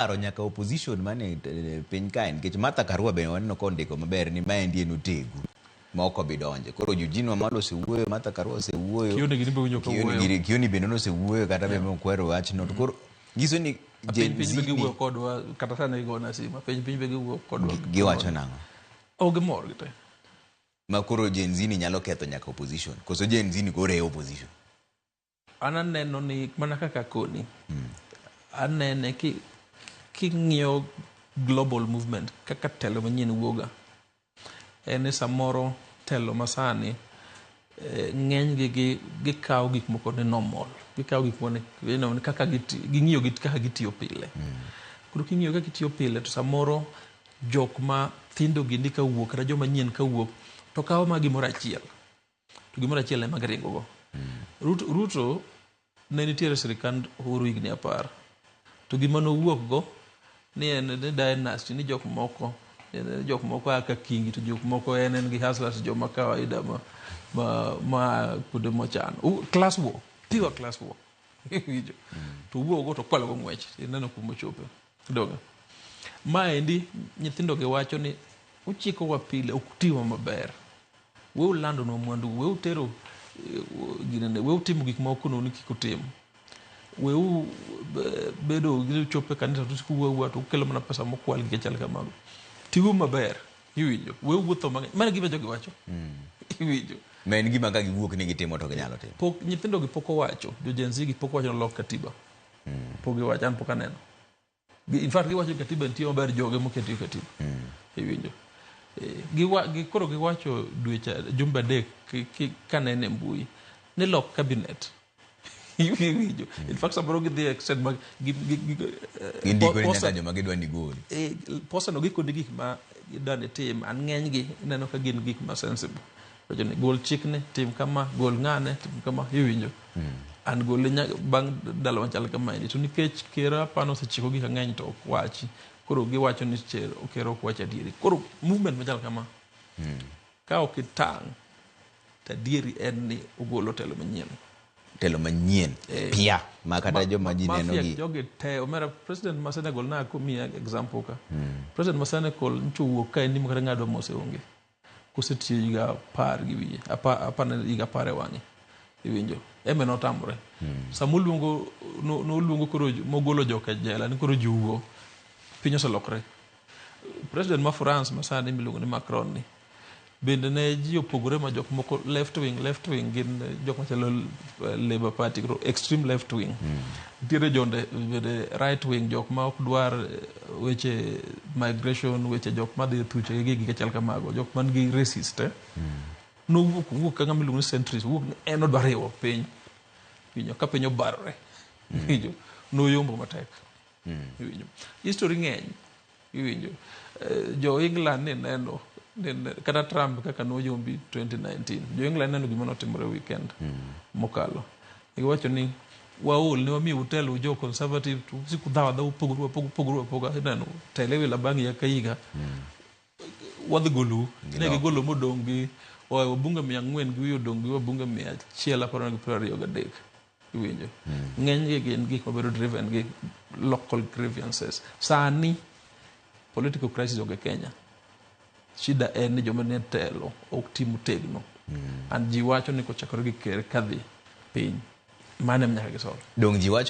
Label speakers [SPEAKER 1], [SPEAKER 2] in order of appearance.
[SPEAKER 1] aro nyaka opposition mane piny kae nikech Martha Karua bende waneno kondiko maber ni maendi en otegu ma ok obi donje. Koro Eugene Wamalwa osewuoyo, Martha Karua osewuoyo, Kioni bende nosewuoyo kata bende okwero wachno. To koro nyiso ni
[SPEAKER 2] piny be giwuoyo kodwa kata sani igona sima piny be giwuoyo kodwa
[SPEAKER 1] giwacho nang'o
[SPEAKER 2] gimor gite
[SPEAKER 1] ma koro Gen Z ni nyalo ketho nyaka opposition koso Gen Z ni koro e opposition.
[SPEAKER 2] An aneno ni mana kaka koni anene king'iyo global movement kaka telo manyien wuoga en samoro telo masani ng'eny gikawo gik moko ne normal, gikawo gik moko ne kaka ging'iyo kaka gitiyo pile. Koro king'iyo kaka gitiyo pile to samoro jok ma thindo gindi ka wuok kata joma nyien ka wuok to kawo ma gimoro achiel to gimoro achiel ema giringo go. Ruto ne nitiere sirikand Uhuru higni 10 to gima nowuok go ni en dynasty ni jok moko aka kingi to jok moko en gi hustlers joma kawaida ma kude mochan class war, pure class war. To wuok go to kwalo go ng'wech ineno kuma chope doga maendi nyithindo gi wacho ni uchiko wa pile uktiwa maber we ulando no mwandu we utero ginene we utimo gik moko no ni kikutimo we bedo gi chope kanisa to sikuwa to kelo mana pesa mokwal gi chal kamago tiwu maber iwinjo we wuotho mang'eny mana gima jogi wacho iwinjo
[SPEAKER 1] men gima ka giwuok ni gitimo to ginyalo timo
[SPEAKER 2] pok nyithindo gi pok owacho jo Gen Z gi pok owacho lok katiba pok giwacho an pok aneno in fact giwacho katiba nitie maber joge moketi katiba iwinjo koro giwacho dweche jumbe adek kanene mbui ni lok cabinet iwinjo in fact samoro gidhi extend mag
[SPEAKER 1] indiko ni nyaka joma gidwa ni gol
[SPEAKER 2] posa no gikoni gik ma gidane tim an ng'eny gi neno ka gin gik ma sensible to ni gol chikne tim kama gol ng'ane tim kama iwinjo an gol bang dalo machal kama ni to nikech kera pano sechiko gik ng'eny to ok wachi koro giwacho ni kero ok wacha dieri koro movement machal kama ka ok itang tadieri en ni ogolo telo manyien pia makata joma ji neno gi jogi te omera president ma Senegal na komia example ka president ma Senegal nchuwo ka ni mkata ngado mose onge kusetiyo yiga par gi wiye apa na yiga pare wange iwinjo eme notamre samuluongo no luongo koro mogolo joka jela ni koro juwo pinyo salokre president ma France ma sani miluongo ni Macron ni bende ne ji opogore ma jok moko left wing gin jok machalo Labour Party extreme left wing tiere jonde bende right wing jok ma ok dwar weche migration weche jok ma dhi thuche gi chal kamago jok man gi racist no wuok ka ng'ama iluongo ni centrist wuok en odwaro riwo piny winjo ka piny obarore winjo no yombo matek winjo history ng'eny winjo jo England ni neno kata Trump kaka noyombi 2019 jo England neno gima notimore weekend mokalo iwacho ni waol ne wami hotel jo conservative tu siku dawa pogo neno telewi la bangi ya kaiga wadhi golu ne gigolo modong gi bunge 400 gi odong gi bunge 123 iwinjo ng'eny gi gin gik mabedo driven gi local grievances sani political crisis oge Kenya shida en ni joma ne telo ok timu tegno an ji wacho ni kochakore gi ker kadhi piny mane mnyaka gisol
[SPEAKER 1] dong ji wacho